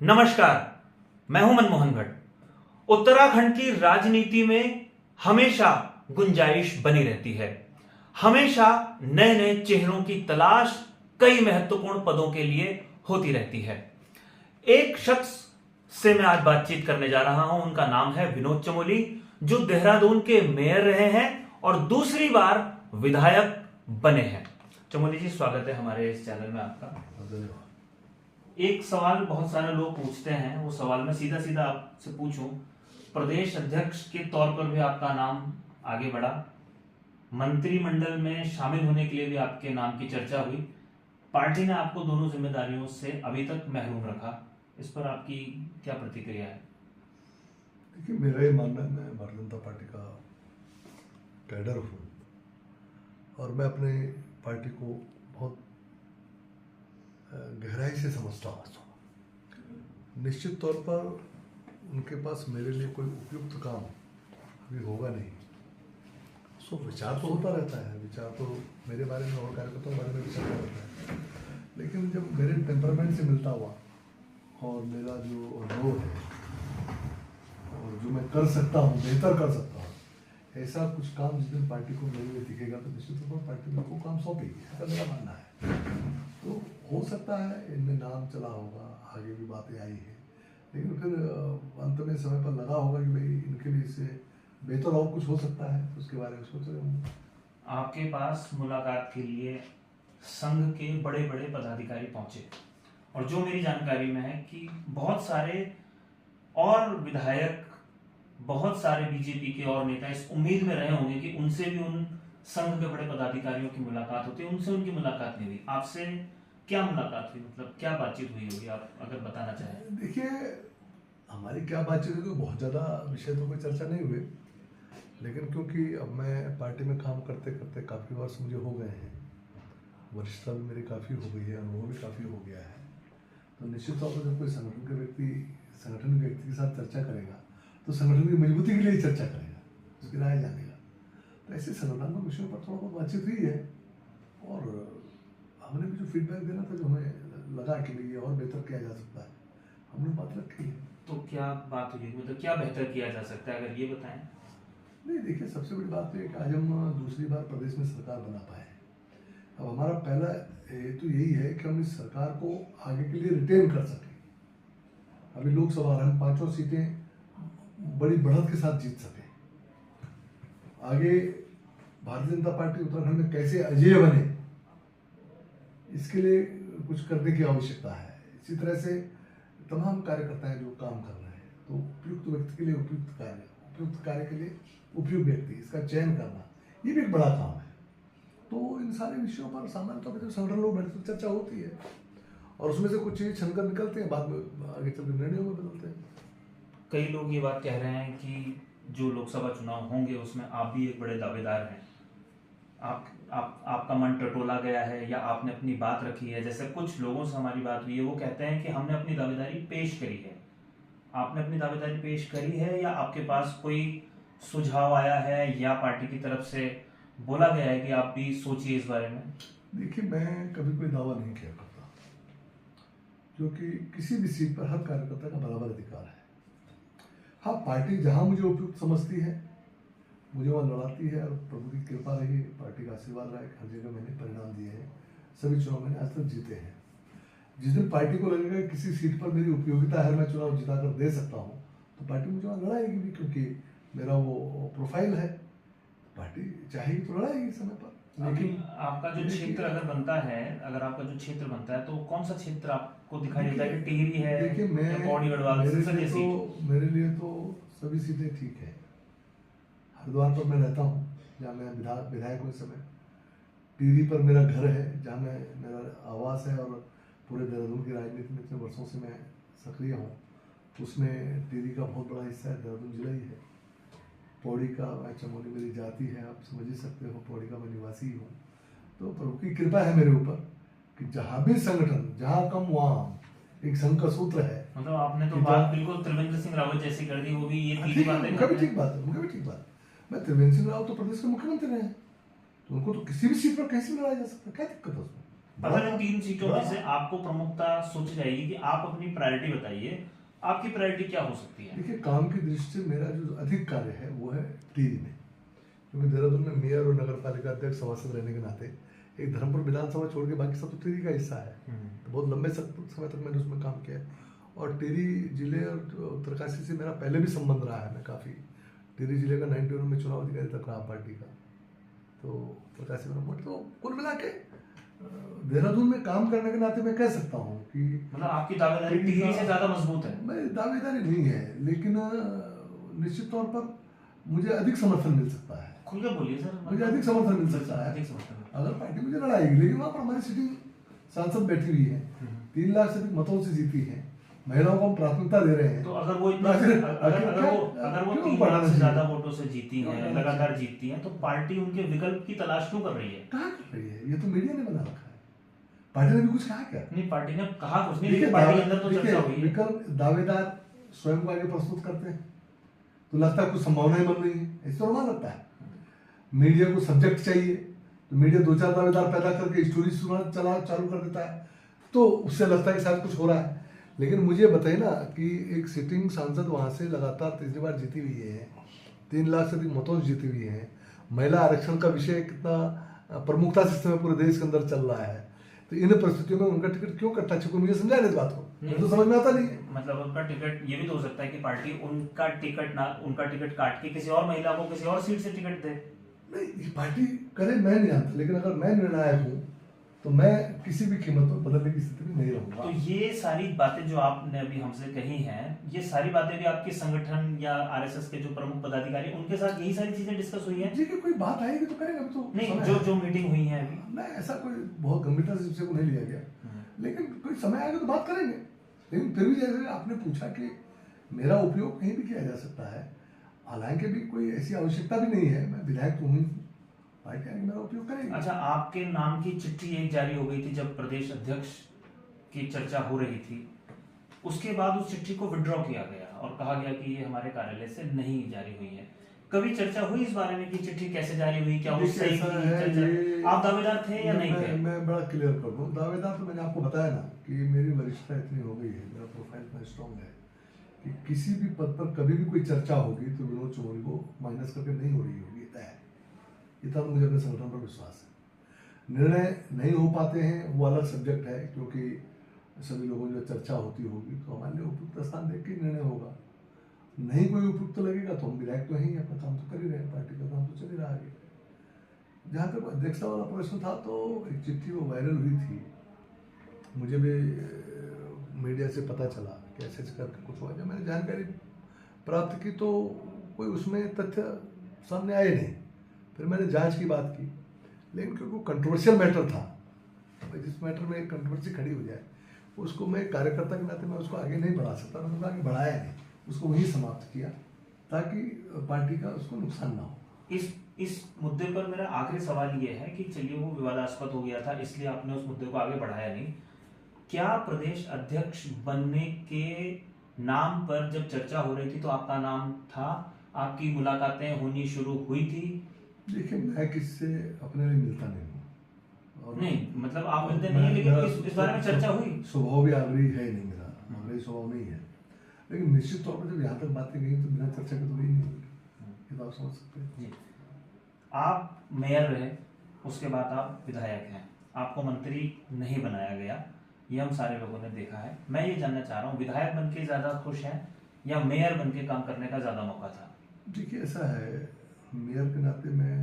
नमस्कार, मैं हूं मनमोहन भट्ट। उत्तराखंड की राजनीति में हमेशा गुंजाइश बनी रहती है। हमेशा नए नए चेहरों की तलाश कई महत्वपूर्ण पदों के लिए होती रहती है। एक शख्स से मैं आज बातचीत करने जा रहा हूं। उनका नाम है विनोद चमोली, जो देहरादून के मेयर रहे हैं और दूसरी बार विधायक बने हैं। चमोली जी, स्वागत है हमारे इस चैनल में आपका। एक सवाल बहुत सारे लोग पूछते हैं, वो सवाल मैं सीधा सीधा आपसे पूछूं। प्रदेश अध्यक्ष के तौर पर भी आपका नाम आगे बढ़ा, मंत्रिमंडल में शामिल होने के लिए भी आपके नाम की चर्चा हुई। पार्टी ने आपको दोनों जिम्मेदारियों से अभी तक महरूम रखा। इस पर आपकी क्या प्रतिक्रिया है? देखिए, मेरा ये मानना है, मैं भारतीय जनता पार्टी का कैडर हूँ और मैं अपने पार्टी को बहुत गहराई से समझता हूँ। निश्चित तौर पर उनके पास मेरे लिए कोई उपयुक्त काम अभी होगा नहीं। सो विचार तो होता रहता है, विचार तो मेरे बारे में और कार्यकर्ताओं के बारे में विचार रहता है, लेकिन जब मेरे टेम्परामेंट से मिलता हुआ और मेरा जो रोल है और जो मैं कर सकता हूँ, बेहतर कर सकता हूँ, ऐसा कुछ काम जिस दिन पार्टी को मेरे लिए दिखेगा तो निश्चित तौर पर पार्टी मेरे को काम सौंपेगी, ऐसा मेरा मानना है। तो हो सकता है इनमें नाम चला होगा, आगे भी बातें आई है, लेकिन फिर अंत में समय पर लगा होगा कि भाई इनके लिए इससे बेहतर और कुछ हो सकता है, तो उसके बारे में सोच रहे हूँ। आपके पास मुलाकात के लिए संघ के बड़े बड़े पदाधिकारी पहुंचे और जो मेरी जानकारी में है कि बहुत सारे और विधायक, बहुत सारे बीजेपी के और नेता इस उम्मीद में रहे होंगे कि उनसे भी उन संघ के बड़े पदाधिकारियों की मुलाकात होती है। उनसे उनकी मुलाकात नहीं हुई। आपसे क्या मुलाकात हुई, मतलब क्या बातचीत हुई होगी, आप अगर बताना चाहें? देखिए, हमारी क्या बातचीत हुई, बहुत ज़्यादा विषय तो कोई चर्चा नहीं हुई, लेकिन क्योंकि अब मैं पार्टी में काम करते करते काफ़ी वर्ष मुझे हो गए हैं, वरिष्ठता भी मेरी काफ़ी हो गई है, अनुभव भी काफ़ी हो गया है, तो निश्चित तौर पर जब कोई संगठन के व्यक्ति के साथ चर्चा करेगा तो संगठन की मजबूती के लिए चर्चा करेगा, उसकी राय जानेगा। तो ऐसे संगठनात्मक विषयों पर थोड़ा बहुत बातचीत हुई है और हमने भी जो फीडबैक देना था, जो हमें लगा कि भाई ये और बेहतर किया जा सकता है, हमने बात रखी है। तो क्या बात हुई, मतलब क्या बेहतर किया जा सकता है, अगर ये बताएं। नहीं, देखिए, सबसे बड़ी बात तो ये कि आज हम दूसरी बार प्रदेश में सरकार बना पाए। अब हमारा पहला हेतु यही है कि हम इस सरकार को आगे के लिए रिटेन कर सकें। अभी लोकसभा हम 5 सीटें बड़ी बढ़त के साथ जीत सकें। आगे भारतीय जनता पार्टी उत्तराखंड में कैसे अजेय बने, इसके लिए कुछ करने की आवश्यकता है। इसी तरह से तमाम कार्यकर्ता हैं जो काम कर रहे हैं, तो उपयुक्त व्यक्ति के लिए उपयुक्त कार्य के लिए उपयुक्त व्यक्ति, इसका चयन करना, ये भी एक बड़ा काम है। तो इन सारे विषयों पर सामान्य तौर पर जब संगठन लोग बैठते तो चर्चा होती है और उसमें से कुछ चीज़ें छनकर निकलते हैं, बाद में आगे चल के निर्णयों में बदलते हैं। कई लोग ये बात कह रहे हैं कि जो लोकसभा चुनाव होंगे उसमें आप भी एक बड़े दावेदार हैं। आपका मन टटोला गया है या आपने अपनी बात रखी है? जैसे कुछ लोगों से हमारी बात हुई है, वो कहते हैं कि हमने अपनी दावेदारी पेश करी है। आपने अपनी दावेदारी पेश करी है या आपके पास कोई सुझाव आया है या पार्टी की तरफ से बोला गया है कि आप भी सोचिए इस बारे में? देखिए, मैं कभी कोई दावा नहीं किया करता, क्योंकि किसी भी सीट पर हर कार्यकर्ता का बराबर अधिकार है। हाँ, पार्टी जहाँ मुझे उपयुक्त समझती है मुझे वहाँ लड़ाती है, और प्रभु की कृपा रही, पार्टी का आशीर्वाद रहा, हर जगह मैंने परिणाम दिए हैं, सभी चुनाव मैंने आज तक जीते हैं। जिस दिन पार्टी को लगेगा कि किसी सीट पर मेरी उपयोगिता है, मैं चुनाव जिता कर दे सकता हूँ, तो पार्टी मुझे वहाँ लड़ाएगी भी, क्योंकि मेरा वो प्रोफाइल है। पार्टी चाहेगी तो लड़ाएगी समय पर। लेकिन आपका जो क्षेत्र अगर बनता है, अगर आपका जो क्षेत्र बनता है, तो कौन सा क्षेत्र आपको दिखाई देता है कि टिहरी है? देखिए, पौड़ी गढ़वाल, मेरे लिए तो सभी सीटें ठीक है। हरिद्वार पर मैं रहता हूँ, जहाँ मैं विधायक हूँ इस समय। टिहरी पर मेरा घर है, जहाँ मेरा आवास है, और पूरे देहरादून की राजनीति में इतने वर्षों से मैं सक्रिय हूँ, उसमें टिहरी का बहुत बड़ा हिस्सा है, देहरादून जिला ही है। पौड़ी का, मैं चमोली मेरी जाति है, आप समझ ही सकते हो, पौड़ी का मैं निवासी हूँ। तो प्रभु की कृपा है मेरे ऊपर कि जहाँ भी संगठन, जहाँ कम वहाँ एक संघ का सूत्र है। मतलब आपने तो बात बिल्कुल त्रिवेंद्र सिंह रावत जैसी कर दी, वो भी ये तीन बातें। उनका भी ठीक बात है। मैं त्रिवेंद्र सिंह रावत तो प्रदेश के मुख्यमंत्री रहे हैं, तो उनको तो किसी भी सीट पर कैसे लड़ाया जा सकता है, क्या दिक्कत है उसमें? अगर इन 3 सीटों में से आपको प्रमुखता सोची जाएगी कि आप अपनी प्रायोरिटी बताइए, आपकी प्रायोरिटी क्या हो सकती है? देखिए, काम की दृष्टि से मेरा जो अधिक कार्य है वो है टिहरी में, क्योंकि देहरादून में मेयर और नगर पालिका अध्यक्ष सभासद रहने के नाते एक धर्मपुर विधानसभा छोड़ के बाकी सब तो टिहरी का हिस्सा है। तो बहुत लंबे समय तक मैंने उसमें काम किया है और टिहरी जिले और उत्तरकाशी से मेरा पहले भी संबंध रहा है। मैं काफ़ी टिहरी जिले का 91 में चुनाव अधिकारी तक रहा पार्टी का, तो उत्तरकाशी में मोट तो कुल मिला के देहरादून में काम करने के नाते मैं कह सकता हूँ कि मतलब आपकी दावेदारी टिहरी से ज्यादा मजबूत है? मेरी दावेदारी नहीं है, लेकिन निश्चित तौर पर मुझे अधिक समर्थन मिल सकता है। खुल के बोलिए सर। मुझे अधिक समर्थन मिल सकता है अधिक समर्थन। अगर पार्टी मुझे लड़ाएगी, लेकिन वहाँ पर हमारी सिटिंग सांसद बैठी हुई है, 3 लाख से अधिक मतों से जीती है, महिलाओं को हम प्राथमिकता दे रहे हैं। तो अगर वो इतने अगर वो 3 लाख से ज्यादा वोटों से जीती हैं, लगातार जीतती हैं, तो पार्टी उनके विकल्प की तलाश क्यों कर रही है? कहाँ कर रही है? ये तो मीडिया ने बना रखा है, पार्टी ने भी कुछ कहा क्या? नहीं, पार्टी ने कहा कुछ नहीं, लेकिन पार्टी के अंदर तो चर्चा हुई है। विकल्प दावेदार स्वयं को आगे प्रस्तुत करते हैं, तो लगता है कुछ संभावनाएं बन रही है, ऐसा तो रोमान लगता है। मीडिया को सब्जेक्ट चाहिए, तो मीडिया 2-4 दावेदार पैदा करके स्टोरी सुना चला चालू कर देता है, तो उससे लगता है कि शायद कुछ हो रहा है। लेकिन मुझे बताइए ना कि एक सिटिंग सांसद वहाँ से लगातार 3री बार जीती हुई है, 3 लाख से अधिक मतों से जीती हुई है, महिला आरक्षण का विषय कितना प्रमुखता से इस समय पूरे देश के अंदर चल रहा है, तो इन परिस्थितियों में उनका टिकट क्यों कट्टा चुका? मुझे समझा नहीं इस बात को, मुझे तो समझ में आता नहीं है। मतलब उनका टिकट, ये भी तो हो सकता है कि पार्टी उनका टिकट काट के किसी और महिला को किसी और सीट से टिकट दे। नहीं, पार्टी करे मैं नहीं जानता, लेकिन अगर मैं निर्णायक हूँ तो मैं किसी भी कीमत पर बदलने की स्थिति में नहीं रहूंगा। तो ये सारी बातें जो आपने अभी हमसे कही हैं, ये सारी बातें भी आपके संगठन या आरएसएस के जो प्रमुख पदाधिकारी उनके साथ यही सारी चीजें डिस्कस हुई हैं? जी, कि कोई बात आएगी तो करेंगे। अभी तो नहीं, जो मीटिंग हुई है अभी, नहीं, ऐसा कोई बहुत गंभीरता से विषय को नहीं लिया गया, लेकिन कोई समय आएगा तो बात करेंगे। लेकिन फिर भी जैसे आपने पूछा कि मेरा उपयोग कहीं भी किया जा सकता है, हालांकि भी कोई ऐसी आवश्यकता भी नहीं है, मैं विधायक तो हूँ, पार्टी आगे मेरा उपयोग करेंगे। अच्छा, आपके नाम की चिट्ठी एक जारी हो गई थी जब प्रदेश अध्यक्ष की चर्चा हो रही थी, उसके बाद उस चिट्ठी को विड्रॉ किया गया और कहा गया कि ये हमारे कार्यालय से नहीं जारी हुई है। कभी चर्चा हुई इस बारे में कि चिट्ठी कैसे जारी हुई, क्या उससे आप दावेदार थे या नहीं थे? मैं बड़ा क्लियर कर दूं, दावेदार तो मैंने आपको बताया ना कि मेरी वरिष्ठता इतनी हो गई है, मेरा प्रोफाइल इतना स्ट्रॉन्ग है कि किसी भी पद पर कभी भी कोई चर्चा होगी तो विनोद चौधरी को माइनस करके नहीं हो रही होगी, तय है। इतना तो मुझे अपने संगठन पर विश्वास है। निर्णय नहीं हो पाते हैं वो अलग सब्जेक्ट है, क्योंकि सभी लोगों जो चर्चा होती होगी तो हमारे लिए उपयुक्त स्थान देख के निर्णय होगा। नहीं कोई उपयुक्त लगेगा तो हम विधायक तो हैं, अपना काम तो कर ही रहे हैं, पार्टी का काम तो चल ही रहा है। जहाँ तक अध्यक्षता वाला प्रश्न था, तो एक चिट्ठी वो वायरल हुई थी, मुझे भी मीडिया से पता चला कि ऐसे करके कुछ हुआ। जब मैंने जानकारी प्राप्त की तो कोई उसमें तथ्य सामने आए नहीं। फिर मैंने जांच की बात की, लेकिन क्योंकि वो कंट्रोवर्शियल मैटर था, जिस मैटर में कंट्रोवर्सी खड़ी हो जाए उसको मैं कार्यकर्ता के नाते मैं उसको आगे नहीं बढ़ा सकता, मैंने उसको आगे बढ़ाया नहीं, उसको वहीं समाप्त किया ताकि पार्टी का उसको नुकसान ना हो। इस मुद्दे पर मेरा आखिरी सवाल ये है कि चलिए वो विवादास्पद हो गया था, इसलिए आपने उस मुद्दे को आगे बढ़ाया नहीं। क्या प्रदेश अध्यक्ष बनने के नाम पर जब चर्चा हो रही थी तो आपका नाम था, आपकी मुलाकातें होनी शुरू हुई थी? देखिए, मैं किससे अपने लिए मिलता नहीं हूँ, और नहीं मतलब आप मिलते नहीं है, लेकिन इस बारे में चर्चा हुई। स्वभाव भी आग्रही है नहीं, मेरा आग्रही स्वभाव नहीं है, लेकिन निश्चित तौर पर जब यहाँ तक बातें गई तो बिना चर्चा के तो गई नहीं, ये तो आप समझ सकते हैं। जी, आप मेयर रहे, उसके बाद आप विधायक हैं, आपको मंत्री नहीं बनाया गया, ये हम सारे लोगों ने देखा है। मैं ये जानना चाह रहा हूँ, विधायक बन के ज़्यादा खुश हैं या मेयर बन के काम करने का ज़्यादा मौका था? देखिए, ऐसा है, मेयर के नाते मैं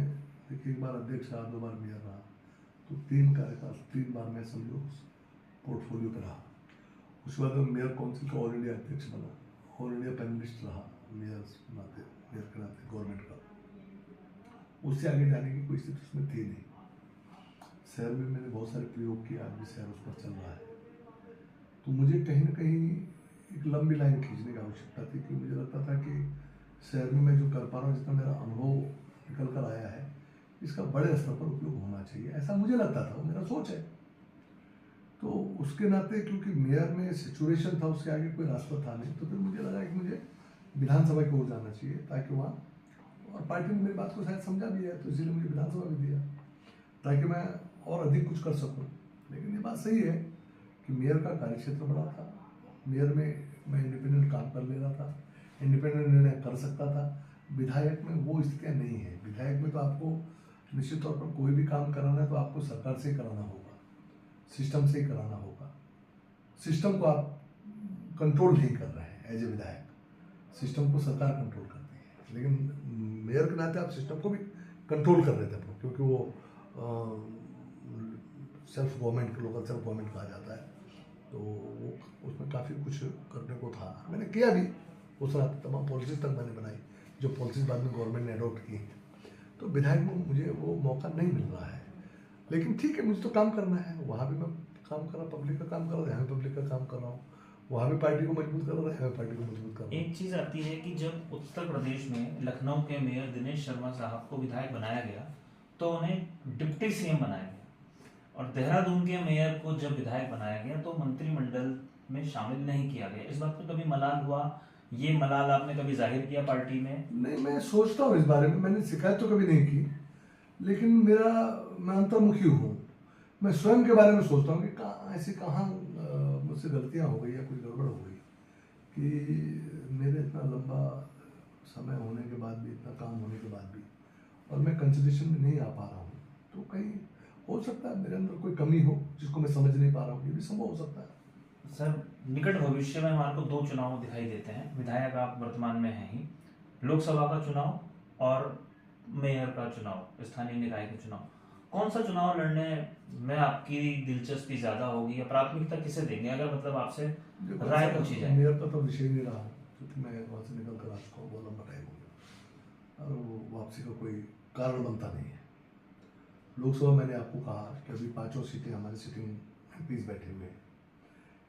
देखिए 1 बार अध्यक्ष रहा, 2 बार मेयर रहा, तो 3 कार्यकाल, 3 बार मैं समझो पोर्टफोलियो पर रहा। उसके बाद मैं मेयर काउंसिल का ऑल इंडिया अध्यक्ष बना, ऑल इंडिया पैनलिस्ट रहा मेयर के नाते गवर्नमेंट का। उससे आगे जाने की कोई स्थिति उसमें थी नहीं। शहर में मैंने बहुत सारे प्रयोग किए, आज भी शहर उस पर चल रहा है, तो मुझे कहीं ना कहीं एक लंबी लाइन खींचने की आवश्यकता थी, कि मुझे लगता था कि शहर में मैं जो कर पा रहा हूँ, जितना मेरा अनुभव निकल कर आया है, इसका बड़े स्तर पर उपयोग होना चाहिए, ऐसा मुझे लगता था, वो मेरा सोच है। तो उसके नाते क्योंकि मेयर में सिचुएशन था, उसके आगे कोई रास्ता था नहीं, तो फिर मुझे लगा कि मुझे विधानसभा की ओर जाना चाहिए, ताकि वहाँ, और पार्टी ने मेरी बात को शायद समझा भी है, तो इसलिए मुझे विधानसभा भी दिया ताकि मैं और अधिक कुछ कर सकूँ। लेकिन ये बात सही है कि मेयर का कार्यक्षेत्र बड़ा था, मेयर में मैं इंडिपेंडेंट काम कर ले रहा था, इंडिपेंडेंट निर्णय कर सकता था। विधायक में वो स्थितियाँ नहीं है। विधायक में तो आपको निश्चित तौर पर कोई भी काम कराना है तो आपको सरकार से ही कराना होगा, सिस्टम से ही कराना होगा। सिस्टम को आप कंट्रोल नहीं कर रहे हैं एज ए विधायक, सिस्टम को सरकार कंट्रोल करती है। लेकिन मेयर के नाते आप सिस्टम को भी कंट्रोल कर रहे थे अपने, क्योंकि वो self government, local self government कहा जाता है, तो वो उसमें काफ़ी कुछ करने को था। मैंने किया भी, उस रात तमाम पॉलिसीज तक मैंने बनाई जो पॉलिसीज बाद में गवर्नमेंट ने अडॉप्ट की। तो विधायक में मुझे वो मौका नहीं मिल रहा है, लेकिन ठीक है, मुझे तो काम करना है। वहाँ भी मैं काम कर रहा, पब्लिक का काम कर रहा, यहाँ भी पब्लिक का काम कर रहा हूँ। वहाँ भी पार्टी को मजबूत कर रहा है, यहाँ भी पार्टी को मजबूत कर रहा हूँ। एक चीज आती है कि जब उत्तर प्रदेश में लखनऊ के मेयर दिनेश शर्मा साहब को विधायक बनाया गया तो उन्हें डिप्टी सीएम बनाया गया, और देहरादून के मेयर को जब विधायक बनाया गया तो मंत्रिमंडल में शामिल नहीं किया गया। इस बात पर कभी मलाल हुआ? ये मलाल आपने कभी जाहिर किया पार्टी में? नहीं, मैं सोचता हूँ इस बारे में, मैंने शिकायत तो कभी नहीं की, लेकिन मैं अंतर्मुखी हूँ। मैं स्वयं के बारे में सोचता हूँ कि ऐसी कहाँ मुझसे गलतियाँ हो गई या कुछ गड़बड़ हो गई कि मेरे इतना लंबा समय होने के बाद भी, इतना काम होने के बाद भी, और मैं कंसिडरेशन में नहीं आ पा रहा हूँ। तो कहीं हो सकता है मेरे अंदर कोई कमी हो जिसको मैं समझ नहीं पा रहा हूँ, ये भी संभव हो सकता है। सर, निकट भविष्य में हमारे को 2 चुनाव दिखाई देते हैं। विधायक आप वर्तमान में हैं ही, लोकसभा का चुनाव और मेयर का चुनाव, स्थानीय निकाय का चुनाव। कौन सा चुनाव लड़ने में आपकी दिलचस्पी ज्यादा होगी या प्राथमिकता किसे देंगे, अगर मतलब आपसे राय पूछी जाए? मेयर का तो विषय नहीं रहा, क्योंकि मैं वहाँ से निकल कर आ चुका हूँ, बहुत लंबा टाइम हो गया, और वो वापसी का कोई कारण बनता नहीं है। लोकसभा मैंने आपको कहा कि अभी 5 सीटें हमारे सिटिंग एमपीज बैठे हुए हैं।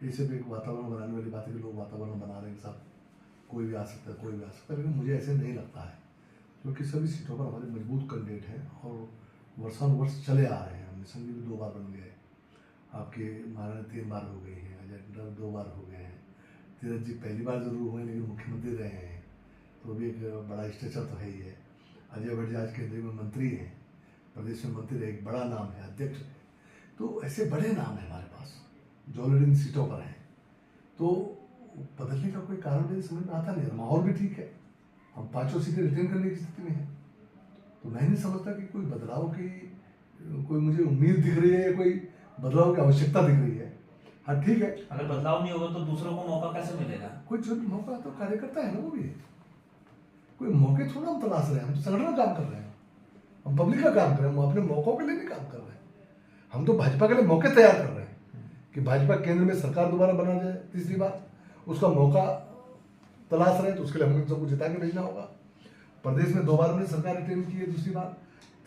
ये सिर्फ एक वातावरण बनाने वाली बात है कि लोग वातावरण बना रहे हैं, सब कोई भी आ सकता है, कोई भी आ सकता है, लेकिन मुझे ऐसे नहीं लगता है, क्योंकि सभी सीटों पर हमारे मजबूत कैंडिडेट हैं और वर्षानुवर्ष चले आ रहे हैं। हमने संजय भी 2 बार बन गए, आपके महाराणा 3 बार हो गई हैं, अजय टंडन 2 बार हो गए हैं, तीरथ जी पहली बार जरूर हुए लेकिन मुख्यमंत्री रहे हैं, तो भी एक बड़ा स्ट्रेचर तो है ही है। अजय बड़जाज केंद्रीय में मंत्री हैं, प्रदेश में मंत्री रहे, एक बड़ा नाम है, अध्यक्ष है। तो ऐसे बड़े नाम है हमारे पास जो ऑलरेडी इन सीटों पर हैं, तो बदलने का कोई कारण मेरे समझ में आता नहीं। माहौल भी ठीक है, हम 5 सीटें रिटेन करने की स्थिति में हैं, तो मैं नहीं समझता कि कोई बदलाव की कोई मुझे उम्मीद दिख रही है या कोई बदलाव की आवश्यकता दिख रही है। हाँ ठीक है, अगर बदलाव नहीं होगा तो दूसरों को मौका कैसे मिलेगा? कोई जो मौका तो कार्यकर्ता है ना, वो भी है। कोई मौके थोड़ा हम तलाश रहे हैं, हम तो संगठन में काम कर रहे हैं, हम पब्लिक का काम कर रहे हैं, हम अपने मौकों के लिए नहीं काम कर रहे हैं। हम तो भाजपा के लिए मौके तैयार कर रहे हैं कि भाजपा केंद्र में सरकार दोबारा बना जाए, तीसरी बार उसका मौका तलाश रहे हैं, तो उसके लिए हमें सबको जिता के भेजना होगा। प्रदेश में 2 बार हमने सरकार रिटेन की है, दूसरी बार,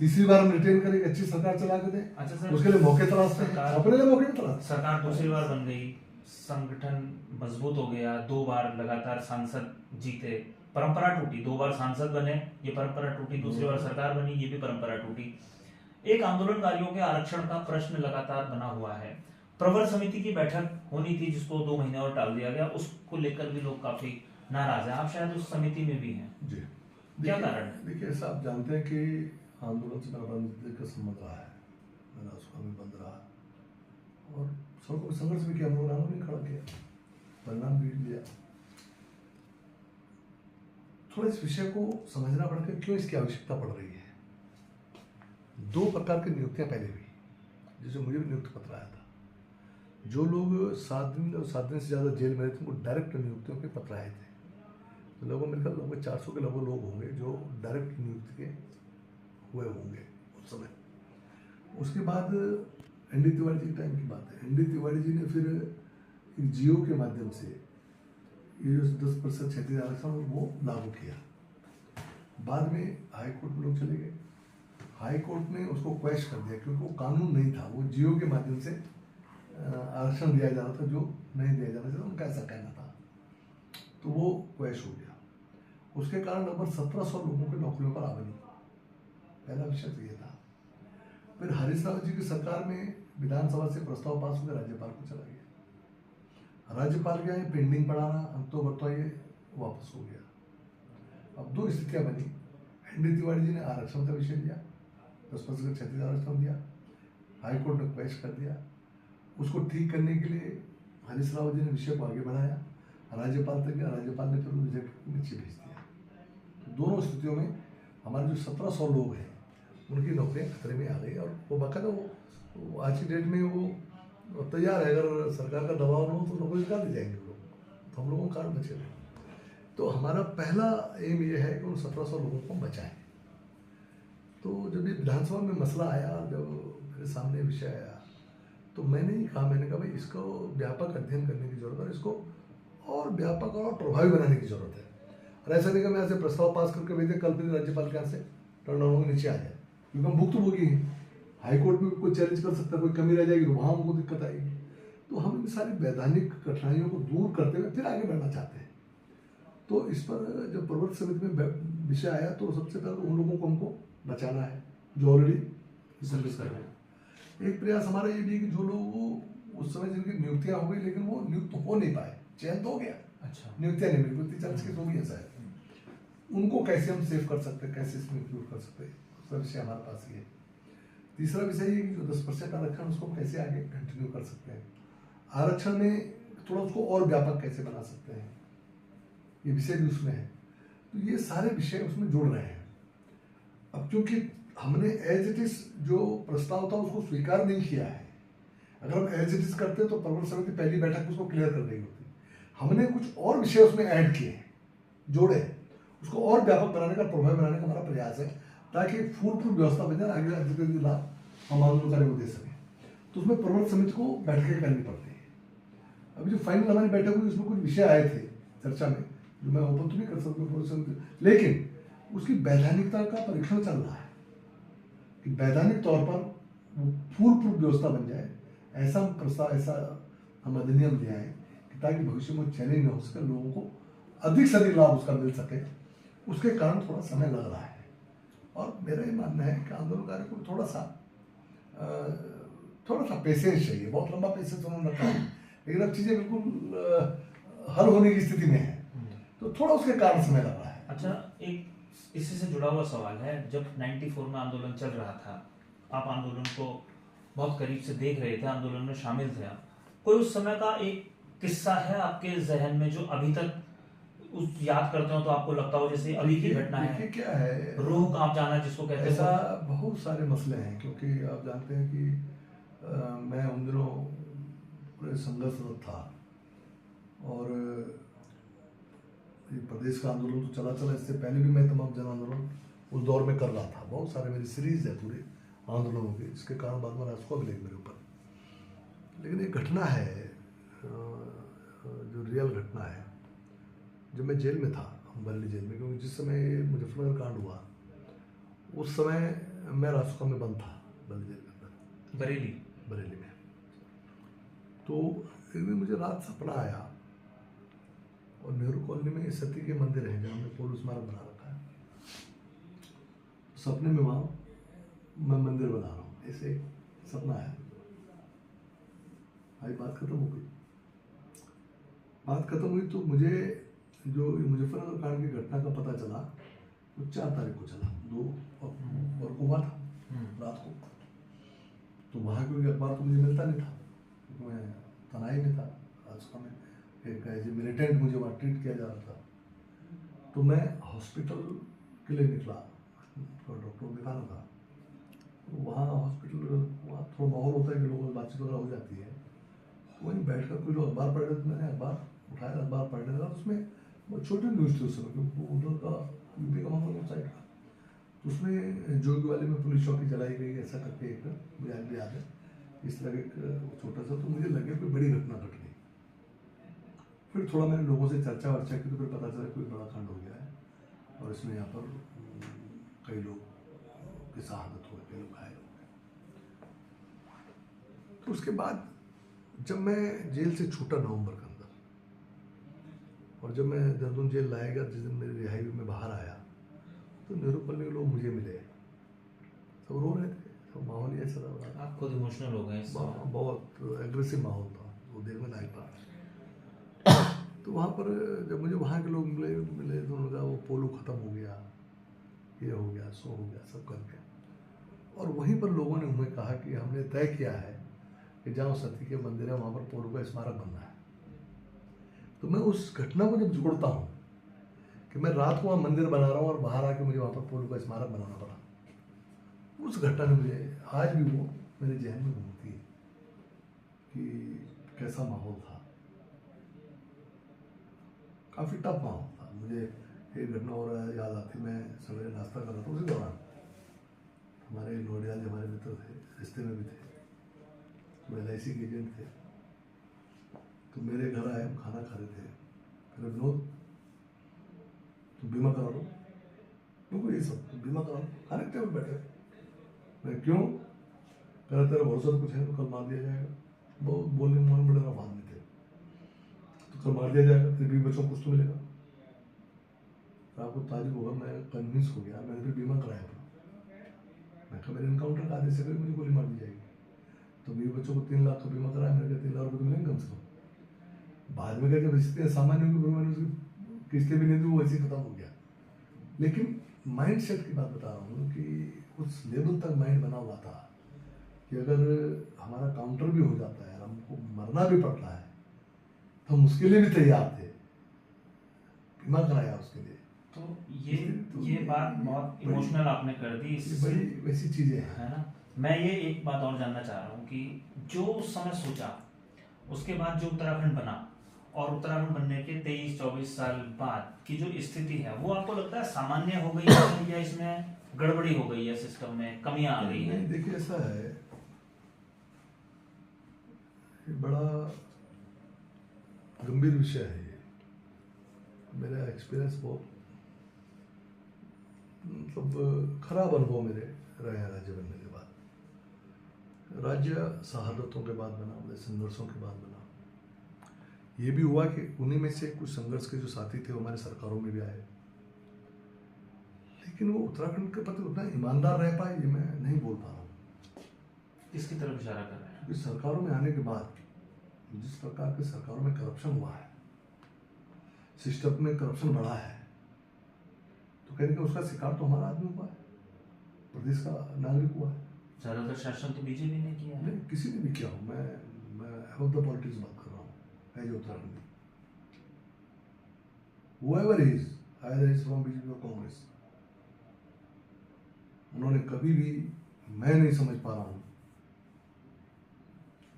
तीसरी बार हम रिटेन करें, अच्छी सरकार चला के दें। अच्छा सर, उसके लिए मौके तलाश रहे हैं, अपने लिए मौके भी तलाश। सरकार दूसरी बार बन गई, संगठन मजबूत हो गया, 2 बार लगातार सांसद जीते, परंपरा टूटी। 2 बार सांसद बने, ये परंपरा टूटी, दूसरी बार सरकार बनी, ये भी परंपरा टूटी। एक आंदोलनकारियों के आरक्षण का प्रश्न लगातार बना हुआ है। प्रवर समिति की बैठक होनी थी जिसको 2 महीने और टाल दिया गया, उसको लेकर भी लोग काफी नाराज हैं। आप शायद उस समिति में भी हैं, जी, क्या कारण? देखिए, ऐसा आप जानते हैं कि आंदोलन से मेरा बड़ा नजदीक का संबंध रहा है, मेरा उसका भी बंद रहा, और सबको संघर्ष भी किया, हम लोगों ने आंदोलन खड़ा किया, परिणाम भी लिया। थोड़ा इस विषय को समझना पड़ेगा, क्यों इसकी आवश्यकता पड़ रही है। 2 प्रकार की नियुक्तियां पहले हुई, जिससे मुझे भी नियुक्ति पत्र आया था। जो लोग 7 दिन और 7 दिन से ज़्यादा जेल में रहे थे, उनको डायरेक्ट नियुक्तियों के पत्र आए थे। तो लोगों में लगभग 400 के लगभग लोग होंगे जो डायरेक्ट नियुक्ति के हुए होंगे उस समय। उसके बाद एनडी तिवारी जी के टाइम की बात है, एनडी तिवारी जी ने फिर एक जियो के माध्यम से ये जो 10% क्षैतिज आरक्षण वो लागू किया। बाद में हाई कोर्ट में लोग चले गए, हाई कोर्ट ने उसको क्वैश कर दिया, क्योंकि वो कानून नहीं था, वो जियो के माध्यम से आरक्षण दिया जा रहा था जो नहीं दिया जाना चाहिए, उनका ऐसा कहना था, तो वो क्वैश हो गया। उसके कारण लगभग 1700 लोगों के नौकरियों पर आवेदन हुआ। पहला विषय तो ये था। फिर हरीश रावत जी की सरकार में विधानसभा से प्रस्ताव पास होकर राज्यपाल को चला गया, राज्यपाल के यहाँ पेंडिंग पड़ा रहा, अंतो ये वापस हो गया। अब 2 स्थितियां बनी, एनडी तिवारी जी ने आरक्षण का विषय लिया, 10% क्षैतिज आरक्षण दिया, हाईकोर्ट ने क्वैश कर दिया, उसको ठीक करने के लिए हरीश रावत जी ने विषय को आगे बढ़ाया, राज्यपाल तक गया, राज्यपाल ने फिर रिजेक्ट नीचे भेज दिया। तो दोनों स्थितियों में हमारे जो 1700 लोग हैं उनकी नौकरियां खतरे में आ गई, और वो बाकायदा वो आज की डेट में वो तैयार है, अगर सरकार का दबाव न हो तो नौकरी निकाल दी जाएंगे लोग, तो हम लोगों को कारण बचे रहे। तो हमारा पहला एम ये है कि उन 1700 लोगों को बचाएं। तो जब ये विधानसभा में मसला आया, जब मेरे सामने विषय आया, तो मैंने कहा भाई इसको व्यापक अध्ययन करने की जरूरत है, इसको और व्यापक और प्रभावी बनाने की जरूरत है। और ऐसा नहीं कि मैं ऐसे प्रस्ताव पास करके भेजे, कल फिर राज्यपाल के यहाँ से टर्न होकर नीचे आ जाए, क्योंकि हम भुक्तभोगी हैं। हाईकोर्ट में कोई चैलेंज कर सकता है, कोई कमी रह जाएगी तो वहाँ हमको दिक्कत आएगी। तो हम इन सारी वैधानिक कठिनाइयों को दूर करते हुए फिर आगे बढ़ना चाहते हैं। तो इस पर जब प्रवर्तन समिति में विषय आया, तो सबसे पहले उन लोगों को हमको बचाना है जो ऑलरेडी सर्विस कर रहे हैं। एक प्रयास हमारा ये भी है कि जो लोग उस समय जिनकी नियुक्तियां हो गई लेकिन वो नियुक्त हो नहीं पाए, चयन तो हो गया, अच्छा, नियुक्तियां नहीं मिली, 30-40 केस हो गई ऐसा है, उनको कैसे हम सेव कर सकते हैं, कैसे इसमें इंक्लूड कर सकते हैं, उसका विषय हमारे पास ये है। तीसरा विषय ये कि जो 10% आरक्षण उसको कैसे आगे कंटिन्यू कर सकते हैं, आरक्षण में थोड़ा उसको और व्यापक कैसे बना सकते हैं, ये विषय भी उसमें है। तो ये सारे विषय उसमें जुड़ रहे हैं। अब क्योंकि हमने एज इट इज जो प्रस्ताव था उसको स्वीकार नहीं किया है, अगर हम एज इट इज करते तो प्रवर्तन समिति पहली बैठक में उसको क्लियर कर रही होती। हमने कुछ और विषय उसमें ऐड किए हैं, जोड़े, उसको और व्यापक बनाने का, प्रभावी बनाने का हमारा प्रयास है, ताकि फूल प्रूफ व्यवस्था बन जाए, आगे अधिक लाभ हम आंदोलनकारियों को दे सकें। तो उसमें प्रवर्तन समिति को बैठकें करनी पड़ती है। अभी जो फाइनल हमारी बैठक हुई उसमें कुछ विषय आए थे चर्चा में, जो मैं ओपन तो नहीं कर सकता प्रवर्तन समिति, लेकिन उसकी वैधानिकता का परीक्षण चल रहा है कि वैधानिक तौर पर वो फूल प्रूफ व्यवस्था बन जाए। ऐसा प्रस्ताव, ऐसा हम अधिनियम ले आए कि ताकि भविष्य में चैलेंज न हो सके, लोगों को अधिक से अधिक लाभ उसका मिल सके। उसके कारण थोड़ा समय लग रहा है, और मेरा ये मानना है कि आंदोलनकारियों को थोड़ा सा पेशेंस चाहिए। बहुत लंबा पेशेंस उन्होंने रखा है, लेकिन अब चीज़ें बिल्कुल हल होने की स्थिति में है, तो थोड़ा उसके कारण समय लग रहा है। अच्छा, एक इसी से जुड़ा हुआ सवाल है, जब 94 में आंदोलन चल रहा था, आप आंदोलन को बहुत करीब से देख रहे थे, आंदोलन में शामिल थे आप, कोई उस समय का एक किस्सा है आपके जहन में जो अभी तक उस याद करते हो तो आपको लगता हो जैसे अभी की घटना है? क्या है, रूह कांप जाना जिसको कहते हैं। ऐसा बहुत सारे मसले हैं, क्योंकि आप जानते हैं कि मैं उन दिनों पूरे संघर्षरत था, और ये प्रदेश का आंदोलन तो चला, इससे पहले भी मैं तमाम जन आंदोलन उस दौर में कर रहा था। बहुत सारे मेरी सीरीज है पूरे आंदोलनों की, इसके कारण बाद में राजको भी मेरे ऊपर। लेकिन एक घटना है जो रियल घटना है, जब मैं जेल में था, बरेली जेल में, क्योंकि जिस समय मुजफ्फरनगर कांड हुआ उस समय मैं राजको में बंद था, बरेली जेल के अंदर, बरेली में। तो एक दिन मुझे रात सपना आया, और नेहरू कॉलोनी में सती के मंदिर है जहाँ हमने पोल स्मारक बना रखा है, सपने में वहाँ मैं मंदिर बना रहा हूँ, ऐसे एक सपना आया। भाई बात खत्म हो गई, तो मुझे जो मुजफ्फरनगर कांड की घटना का पता चला वो 4 तारीख को चला, 2 और को हुआ था रात को। तो वहाँ क्योंकि अखबार तो मुझे मिलता नहीं था, क्योंकि मैं तनाई में था राजस्थान में, एक एज ए मिलिटेंट मुझे वहाँ ट्रीट किया जा रहा था। तो मैं हॉस्पिटल के लिए निकला, तो डॉक्टर को दिखाना था। तो वहाँ हॉस्पिटल, वहाँ थोड़ा माहौल होता है कि लोगों से बातचीत वगैरह हो जाती है। तो वहीं बैठ कर कोई लोग अखबार पढ़ रहे थे, मैंने अखबार उठाया, अखबार पढ़ने लगा। तो उसमें वो छोटे न्यूज़ थे उस समय, क्योंकि उधर का यूपी का माहौल साइड था। तो उसमें जोगी में पुलिस चौकी जलाई गई, ऐसा करके एक मुझे आज भी याद है, इस तरह एक छोटा सा। तो मुझे लगे कोई बड़ी घटना घट गई। फिर थोड़ा मैंने लोगों से चर्चा वर्चा की, तो फिर पता चला कोई बड़ा कांड हो गया है, और इसमें यहाँ पर कई लोग की शहादत हो गई, कई लोग घायल हो गए। तो उसके बाद जब मैं जेल से छूटा नवंबर के अंदर, और जब मैं देहरादून जेल लाया गया, जिस दिन मेरी रिहाई में बाहर आया, तो नेहरू कॉलोनी के लोग मुझे मिले, सब रो रहे थे, सब माहौल ही ऐसा था। आप खुद इमोशनल हो गए? बहुत एग्रेसिव माहौल था, वो देखने लायक था। तो वहाँ पर जब मुझे वहाँ के लोग मिले तो उन्होंने कहा वो पोलो ख़त्म हो गया, ये हो गया, सो हो गया, सब करके। और वहीं पर लोगों ने उन्हें कहा कि हमने तय किया है कि जहाँ सती के मंदिर है वहाँ पर पोलो का स्मारक बनना है। तो मैं उस घटना को जब जोड़ता हूँ कि मैं रात को वहाँ मंदिर बना रहा हूँ और बाहर आके मुझे वहाँ पर पोलो का स्मारक बनाना पड़ा, उस घटना ने मुझे आज भी वो मेरे जहन में घूमती है कि कैसा माहौल था। काफ़ी टफ माहौल था। मुझे एक घटना और याद आती, मैं सवेरे नाश्ता कर रहा था, उसी दौरान हमारे नोएडा जो हमारे मित्र थे, रिश्ते में भी थे, वो LIC के एजेंट थे, तो मेरे घर आए, हम खाना खा रहे थे, फिर विनोद तुम बीमा करा लो, तुमको ये सब तुम बीमा करा लो, खाने के टेबल बैठे। मैं क्यों? कह रहा तेरा भरोसा तो कुछ है तो कल मार दिया जाएगा। वो बोलने में बड़े रफान में थे, तो कल मार दिया जाएगा, तेरे 20 बच्चों को कुछ तो मिलेगा। आपको ताजुब होगा, मैं कन्विंस हो गया, मैंने फिर बीमा कराया अपना। मैं कहा मेरे इनकाउंटर का आदेश से मुझे गोली मार दी जाएगी, तो 20 बच्चों को 3 लाख का बीमा कराया, मैंने कहा 3 लाख रुपये तो मिलेंगे कम से कम। बाद में जब स्थितियाँ सामान्य होगी, मैंने उसकी किस्तें भी नहीं दी, वो वैसे ही खत्म हो गया। लेकिन माइंड सेट की बात बता रहा हूँ कि उस लेवल तक माइंड बना हुआ था कि अगर हमारा काउंटर भी हो जाता है, हमको मरना भी पड़ता है, तो हम उसके लिए भी तैयार थे, बीमा कराया उसके लिए। तो ये बात बहुत इमोशनल आपने कर दी। बड़ी वैसी चीजें हैं, है ना। मैं ये एक बात और जानना चाह रहा हूँ कि जो उस समय सोचा, उसके बाद जो उत्तराखंड बना, और उत्तराखंड बनने के 23-24 साल बाद की जो स्थिति है, वो आपको लगता है सामान्य हो गई है या इसमें गड़बड़ी हो गई है, सिस्टम में कमियां आ गई है? देखिए ऐसा है, ये बड़ा गंभीर विषय है। ये मेरा एक्सपीरियंस बहुत मतलब खराब अनुभव मेरे रहे हैं राज्य बनने के बाद। राज्य शहादतों के बाद बना, बड़े संघर्षों के बाद बना। ये भी हुआ कि उन्हीं में से कुछ संघर्ष के जो साथी थे वो हमारे सरकारों में भी आए, लेकिन वो उत्तराखंड के प्रति उतना ईमानदार रह पाए, ये मैं नहीं बोल पा रहा हूँ। किसकी तरफ इशारा कर रहे हैं? क्योंकि सरकारों में आने के बाद जिस प्रकार के सरकारों में करप्शन हुआ है, सिस्टम में करप्शन बढ़ा है, तो कहने का उसका शिकार तो हमारा आदमी हुआ है, प्रदेश का नागरिक हुआ है। ज्यादातर शासन तो बीजेपी ने किया है। नहीं, किसी ने भी किया हो। मैं अबाउट द पॉलिटिक्स बात कर रहा हूँ, as Uttarakhand. whoever he is, either he is from BJP or Congress, उन्होंने कभी भी, मैं नहीं समझ पा रहा हूँ,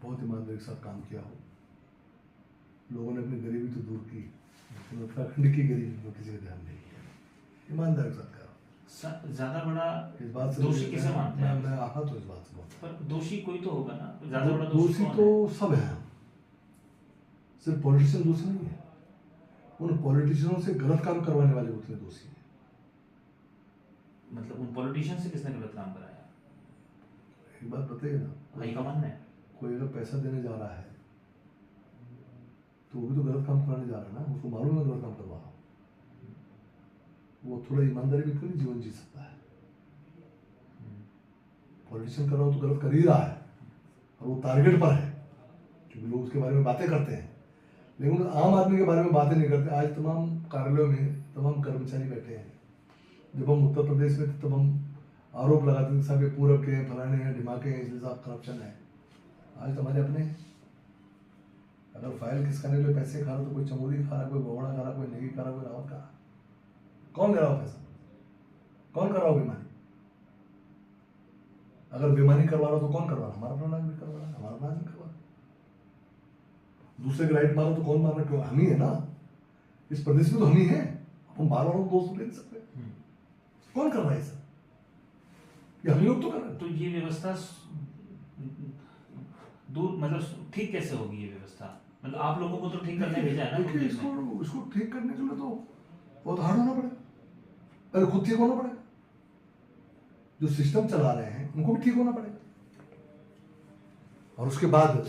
बहुत ईमानदारी के साथ काम किया हो। लोगों ने अपनी गरीबी तो दूर की, लेकिन उत्तराखंड की गरीबी को किसी ने ध्यान नहीं किया। ईमानदारी के साथ करा। ज्यादा बड़ा इस बात से दोषी किसे मानते हैं? मैं आहत हूँ इस बात से बहुत। पर दोषी कोई तो होगा ना, ज्यादा बड़ा दोषी कौन तो है? सब है, सिर्फ पॉलिटिशियन दोषी नहीं है। उन पॉलिटिशियनों से गलत काम करवाने वाले उतने दोषी हैं। मतलब उन पॉलिटिशियन से किसने गलत काम कराया? एक बात बताइए ना, हाईकमान ने? कोई अगर पैसा देने जा रहा है तो वो भी तो गलत काम कराने जा रहा है ना, उसको मालूम है गलत काम करवा रहा हूँ, वो थोड़ा ईमानदारी भी क्यों नहीं जीवन जी सकता है? पॉलिटिशियन कर रहा हो तो गलत कर ही रहा है, और वो टारगेट पर है, क्योंकि लोग उसके बारे में बातें करते हैं, लेकिन आम आदमी के बारे में बातें नहीं करते। आज तमाम कार्यालयों में तमाम कर्मचारी बैठे हैं। जब हम उत्तर प्रदेश में थे तब हम आरोप लगाते थे साहब ये पूरब के हैं, फलाने हैं, ढिमाके हैं, इसलिए साहब करप्शन है। आज तो हमारे अपने, अगर फाइल खिसकाने के लिए पैसे खा रहा तो कोई चमोली खा रहा, कोई बोगड़ा खा रहा, कोई नेगी खा रहा, कोई रावत खा रहा। कौन दे रहा हो पैसा? कौन कर रहा हो बेईमानी? अगर बेईमानी करवा रहा हो तो कौन करवा रहा? हमारा अपना नागरिक करवा रहा है, हमारा अपना आदमी करवा रहा है। दूसरे के राइट मारो तो कौन मार रहा है? क्यों? हम ही है ना, इस प्रदेश में तो हम ही हैं। हम बार बार दोस्त ले नहीं सकते। कौन कर रहा है सर? ये हम लोग तो कर रहे हैं। तो ये व्यवस्था दूर, मतलब ठीक कैसे होगी ये व्यवस्था? मतलब आप लोगों को तो ठीक करने भेजा है ना। देखिए इसको ठीक करने के लिए तो बहुत हार्ड होना पड़ेगा, पहले खुद ठीक होना पड़ेगा। जो सिस्टम चला रहे हैं उनको भी ठीक होना पड़ेगा, और उसके बाद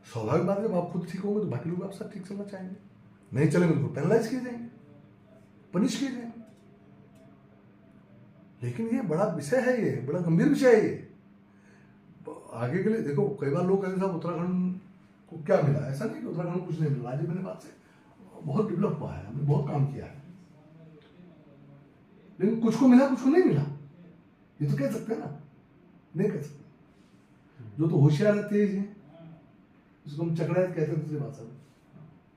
स्वाभाविक बात है, जब आप खुद ठीक होंगे तो बाकी लोग आपसे ठीक चलना चाहेंगे। नहीं चलेंगे तो पेनलाइज किए जाएंगे, पनिश किए जाएंगे। लेकिन ये बड़ा विषय है, ये बड़ा गंभीर विषय है। ये आगे के लिए देखो, कई बार लोग कहते साहब उत्तराखंड को क्या मिला। ऐसा नहीं कि उत्तराखंड को कुछ नहीं मिला। राज्य बनने बाद से बहुत डेवलप हुआ है, हमने बहुत काम किया है, लेकिन कुछ को मिला, कुछ को नहीं मिला। ये तो कह सकते हैं ना, नहीं कह सकते। जो तो होशियार है, तेज है, उसको हम चकड़ैत कहते हैं दूसरी भाषा में,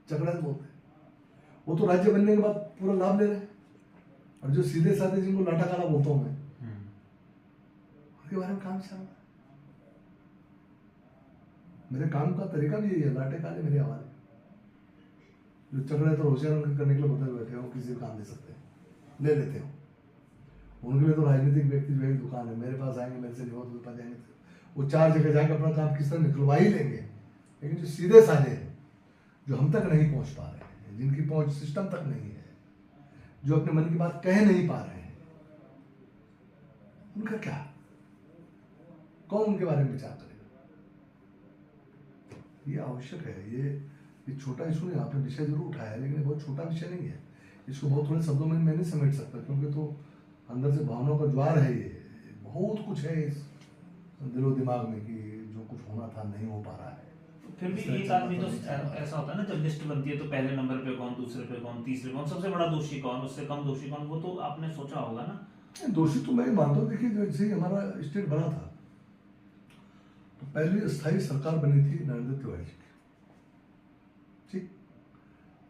चकड़ैत बोलते हैं। वो तो राज्य बनने के बाद पूरा लाभ ले रहे हैं, और जो सीधे साधे जिनको लाटा काला बोलता हूँ मैं, उनके बारे में काम चल रहा है। मेरे काम का तरीका भी यही है, लाटे काले मेरे हवाले। जो चकड़ैत और होशियार उनके करने के लिए बदल बैठे हो, किसी को काम दे सकते हैं, ले लेते हो। उनके लिए तो राजनीतिक व्यक्ति जो है दुकान है, मेरे पास आएंगे, मेरे से नहीं हो तो पास जाएंगे, वो 4 जगह जाकर अपना काम किस तरह निकलवा ही लेंगे। लेकिन जो सीधे साधे हैं, जो हम तक नहीं पहुंच पा रहे हैं, जिनकी पहुंच सिस्टम तक नहीं है, जो अपने मन की बात कह नहीं पा रहे हैं, उनका क्या, कौन उनके बारे में विचार करेगा? ये आवश्यक है। ये छोटा इशू नहीं, आपने विषय जरूर उठाया है, लेकिन बहुत छोटा विषय नहीं है। इसको बहुत थोड़े शब्दों में मैं नहीं समेट सकता, क्योंकि तो अंदर से भावनाओं का ज्वार है। ये बहुत कुछ है इस दिलो दिमाग में कि जो कुछ होना था नहीं हो पा रहा है। फिर भी एक आदमी तो ऐसा होता है ना, जब लिस्ट बनती है तो पहले नंबर पे कौन, दूसरे पे कौन, तीसरे कौन, सबसे बड़ा दोषी कौन, उससे कम दोषी कौन, वो तो आपने सोचा होगा ना। दोषी तो मैं मानता हूँ, देखिए जैसे ही हमारा स्टेट बना था तो पहली स्थायी सरकार बनी थी नरेंद्र तिवारी जी की। ठीक,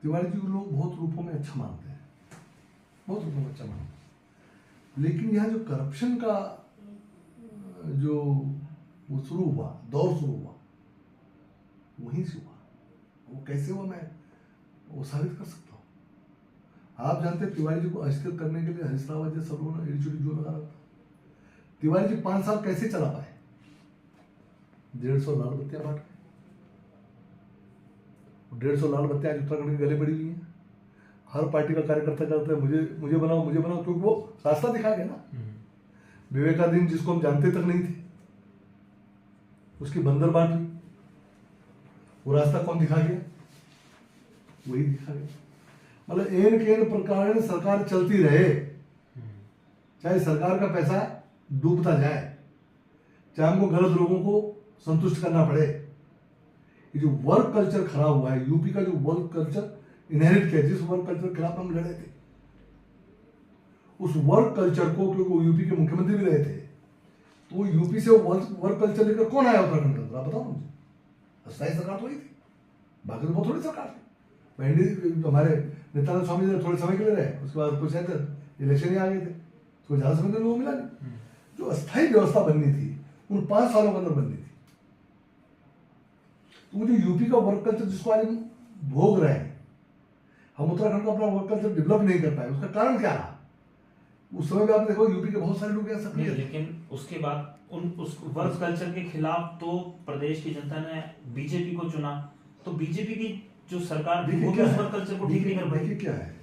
तिवारी जी को लोग बहुत रूपों में अच्छा मानते हैं, बहुत रूपों में अच्छा मानते हैं, लेकिन यहाँ जो करप्शन का जो वो शुरू हुआ, दौर शुरू हुआ, वहीं से हुआ। वो कैसे हुआ मैं वो साबित कर सकता हूँ। आप जानते हैं तिवारी जी को अस्थिर करने के लिए हरीश रावत जी सब लोगों ने एडीचोटी जो लगा रखा। तिवारी जी 5 साल कैसे चला पाए? 150 लाल बत्तियां बांट के, 150 लाल बत्तियां आज उत्तराखंड के गले पड़ी हुई हैं। हर पार्टी का कार्यकर्ता करता है मुझे बनाओ, क्योंकि वो रास्ता दिखा गया ना। विवेकानंद जिसको हम जानते तक नहीं थे, उसकी बंदर बांट हुई, वो रास्ता कौन दिखा गया? वही दिखा गया। मतलब एन के एन प्रकार सरकार चलती रहे, चाहे सरकार का पैसा डूबता जाए, चाहे हमको गलत लोगों को संतुष्ट करना पड़े। ये जो वर्क कल्चर खराब हुआ है, यूपी का जो वर्क कल्चर इनहेरिट किया, जिस वर्क कल्चर के खिलाफ हम लड़े थे, उस वर्क कल्चर को, क्योंकि वो यूपी के मुख्यमंत्री भी रहे थे, तो यूपी से वर्क कल्चर लेकर कौन आया उत्तराखंड के अंदर? बताओ मुझे। अस्थायी सरकार तो ही थी, बाकी तो बहुत थोड़ी सरकार थी। हमारे नित्यानंद स्वामी जी थोड़े समय के लिए रहे, उसके बाद कुछ इलेक्शन ही आ गए थे, तो ज्यादा समय तो लोगों को मिला नहीं। जो अस्थायी व्यवस्था बननी थी उन 5 सालों के अंदर बननी थी। तो मुझे यूपी का वर्क कल्चर जिसको आज हम भोग रहे हैं, हम उत्तराखंड का अपना वर्क कल्चर डेवलप नहीं कर पाए, उसका कारण क्या रहा? उस समय भी आप देखो यूपी के बहुत सारे लोग ऐसा सक्रिय थे, लेकिन उसके बाद उस वर्क कल्चर के खिलाफ तो प्रदेश की जनता ने बीजेपी को चुना, तो बीजेपी की जो सरकार थी वो उस वर्क कल्चर को ठीक नहीं कर पाई। देखिए क्या है,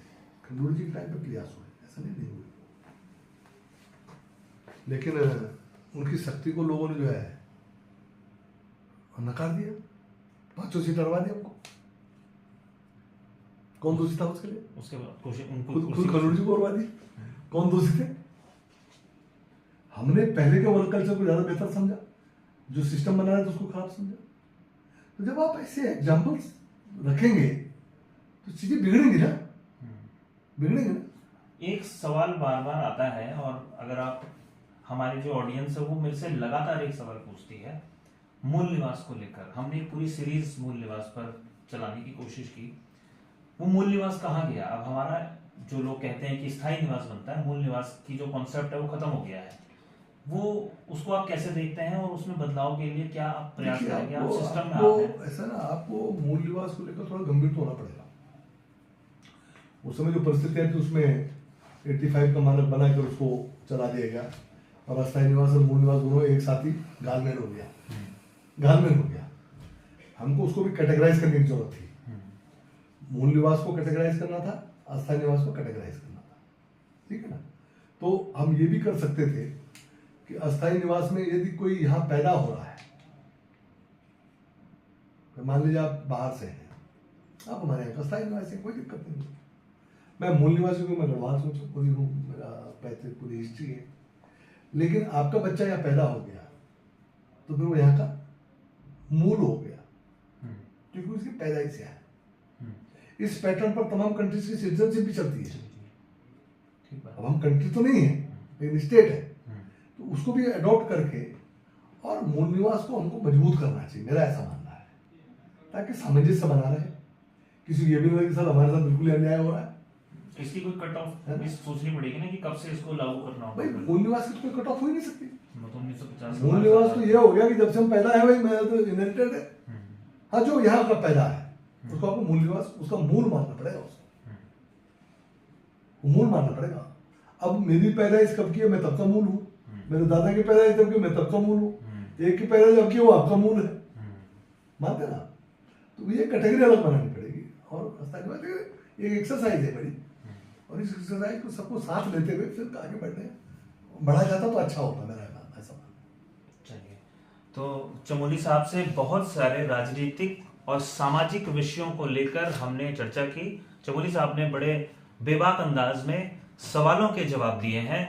खंडूरी जी के टाइम पे प्रयास हुए, ऐसा नहीं हुए, लेकिन उनकी शक्ति को लोगों ने जो है नकार दिया, 5 सीट हरवा दी हमको। कौन दोषी था उसके लिए? उसके बाद खुद खंडूरी जी को हरवा दी। कौन दोषी थे? हमने पहले के वर्क कल्चर को ज्यादा बेहतर समझा, जो सिस्टम बना रहा था उसको खराब समझा। तो जब आप ऐसे एग्जाम्पल्स रखेंगे तो चीजें बिगड़ेंगी ना, बिगड़ेंगे ना। एक सवाल बार बार आता है, और अगर आप, हमारी जो ऑडियंस है वो मेरे से लगातार एक सवाल पूछती है मूल निवास को लेकर। हमने एक पूरी सीरीज मूल निवास पर चलाने की कोशिश की, वो मूल निवास कहाँ गया? अब हमारा जो लोग कहते हैं कि स्थायी निवास बनता है, मूल निवास की जो कॉन्सेप्ट है वो खत्म हो गया है, वो उसको आप कैसे देखते हैं और उसमें बदलाव के लिए क्या आप प्रयास करेंगे? आप सिस्टम में आप हैं। ऐसा ना, आपको मूल निवास को लेकर थोड़ा गंभीर तो होना पड़ेगा। उस समय जो परिस्थितियां थी उसमें 85 का मानक बनाकर उसको चला दिया गया, और अस्थायी निवास और मूल निवास दोनों एक साथ ही घालमेल हो गया। हमको उसको भी कैटेगराइज करने की जरूरत थी। मूल निवास को कैटेगराइज करना था, अस्थायी निवास को कैटेगराइज करना था, ठीक है ना। तो हम ये भी कर सकते थे कि अस्थायी निवास में यदि कोई यहाँ पैदा हो रहा है, तो मान लीजिए आप बाहर से हैं, आप हमारे यहाँ अस्थायी निवास है, कोई दिक्कत नहीं। मैं मूल निवासी को मैं गढ़वाल से पूरी हूँ, मेरा पैतृक पूरी हिस्ट्री है, लेकिन आपका बच्चा यहाँ पैदा हो गया तो फिर वो यहाँ का मूल हो गया, क्योंकि उसकी पैदाइश से है। इस पैटर्न पर तमाम कंट्रीज की सिटीजनशिप भी चलती है। अब हम कंट्री तो नहीं है, लेकिन स्टेट है, तो उसको भी अडॉप्ट करके और मूल निवास को हमको मजबूत करना चाहिए, मेरा ऐसा मानना है। ताकि सामंजस्य बना रहे। किसी ये भी नहीं कि सर हमारे साथ बिल्कुल अन्याय हो रहा है। इसकी कोई कट ऑफ भी सोचनी पड़ेगी ना कि कब से इसको लागू करना होगा। भाई मूल निवास की कोई कट ऑफ हो ही नहीं सकती। 1950 मूल निवास तो ये हो गया कि जब से हम पैदा है भाई मेरा तो इनहेरिटेड है। हाँ, जो यहाँ का पैदा है उसको आपको मूल निवास उसका मूल मानना पड़ेगा, उसको मूल मानना पड़ेगा। अब मेरी पैदाइश कब की है, मैं तब का मूल हूँ। मेरे दादा की पैदाइश तब की, मैं तब का मूल हूँ। एक की पैदाइश जब की वो आपका मूल है, मानते ना। तो ये कैटेगरी अलग बनानी पड़ेगी। और ये एक्सरसाइज है बड़ी, और इस एक्सरसाइज को सबको साथ लेते हुए फिर आगे बढ़ा जाता तो अच्छा होता मेरा ऐसा। चलिए, तो चमोली साहब से बहुत सारे राजनीतिक और सामाजिक विषयों को लेकर हमने चर्चा की। चमोली साहब ने बड़े बेबाक अंदाज में सवालों के जवाब दिए हैं।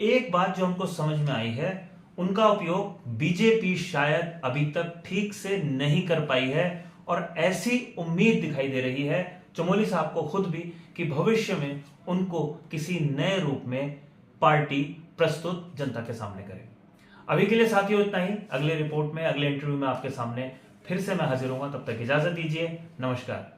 एक बात जो हमको समझ में आई है, उनका उपयोग बीजेपी शायद अभी तक ठीक से नहीं कर पाई है, और ऐसी उम्मीद दिखाई दे रही है चमोली साहब को खुद भी कि भविष्य में उनको किसी नए रूप में पार्टी प्रस्तुत जनता के सामने करे। अभी के लिए साथियों इतना ही। अगले रिपोर्ट में, अगले इंटरव्यू में आपके सामने फिर से मैं हाजिर हूंगा। तब तक इजाजत दीजिए। नमस्कार।